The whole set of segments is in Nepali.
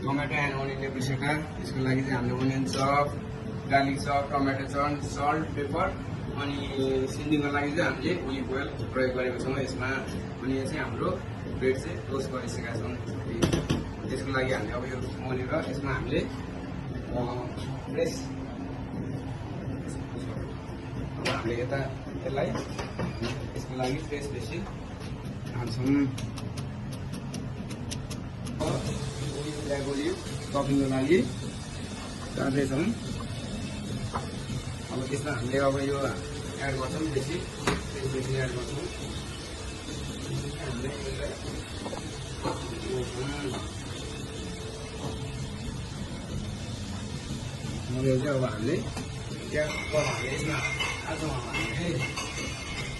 टमाटो एन्ड अनियन लेबु सेका। त्यसको लागि चाहिँ हामीले onion chop, garlic chop, tomato chop, salt, paper अनि सिन्डीको लागि चाहिँ हामीले ओलिभ ओइल प्रयोग गरेको छौँ यसमा। अनि यो चाहिँ हाम्रो ब्रेड चाहिँ टोस्ट गरिसकेका छौँ। त्यसको लागि हामीले अब यो मोलेर यसमा हामीले फ्रेस अब हामीले यता यसलाई यसको लागि फ्रेस बेसी हाल्छौँ। ओलिभ टपिङको लागि राख्दैछौँ। अब त्यसमा हामीले अब यो एड गर्छौँ बेसी एड गर्छौँ। हामीले यो चाहिँ अब हामीले ट्याक्क यसमा हामीले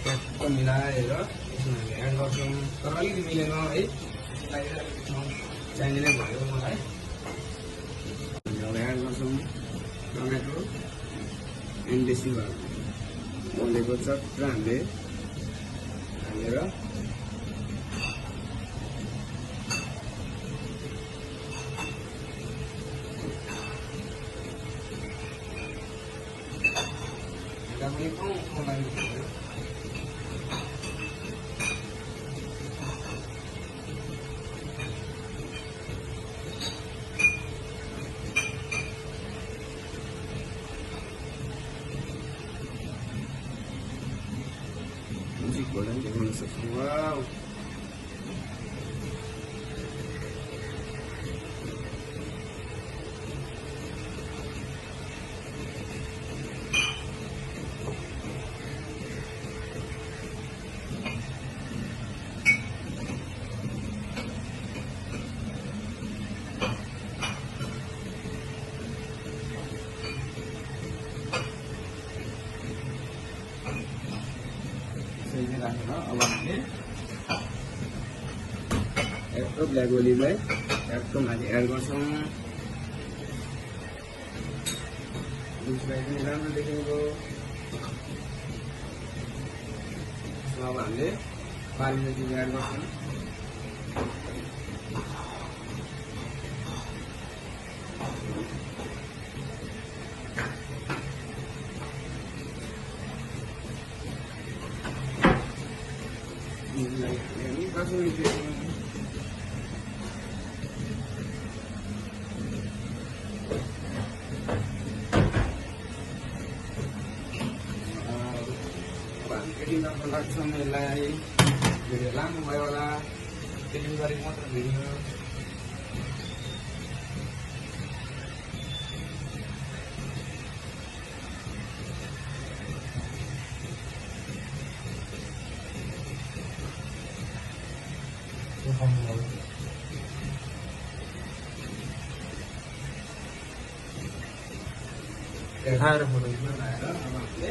ट्याक्क मिलाएर यसमा हामीले एड गर्छौँ। तर अलिकति मिलेन है, चाहिने नै भयो मलाई। अब एड गर्छौँ टमाटो एन्ड बेसी मोलेको चट्ट हामीले हालेर Golden dekat sekali. Wow. अब हामीले एक्टो ब्ल्याक ओलिभलाई एक्टो माथि एड गर्छौँ। त्यसलाई पनि राम्रो देखिएको। अब हामीले पानी जति एड गर्छौँ। एडिटिङ गर्न लाग्छौँ यसलाई। भिडियो लामो भयो होला, एडिटिङ गरेको मात्र भिडियो। खाएर फोटो अब हामीले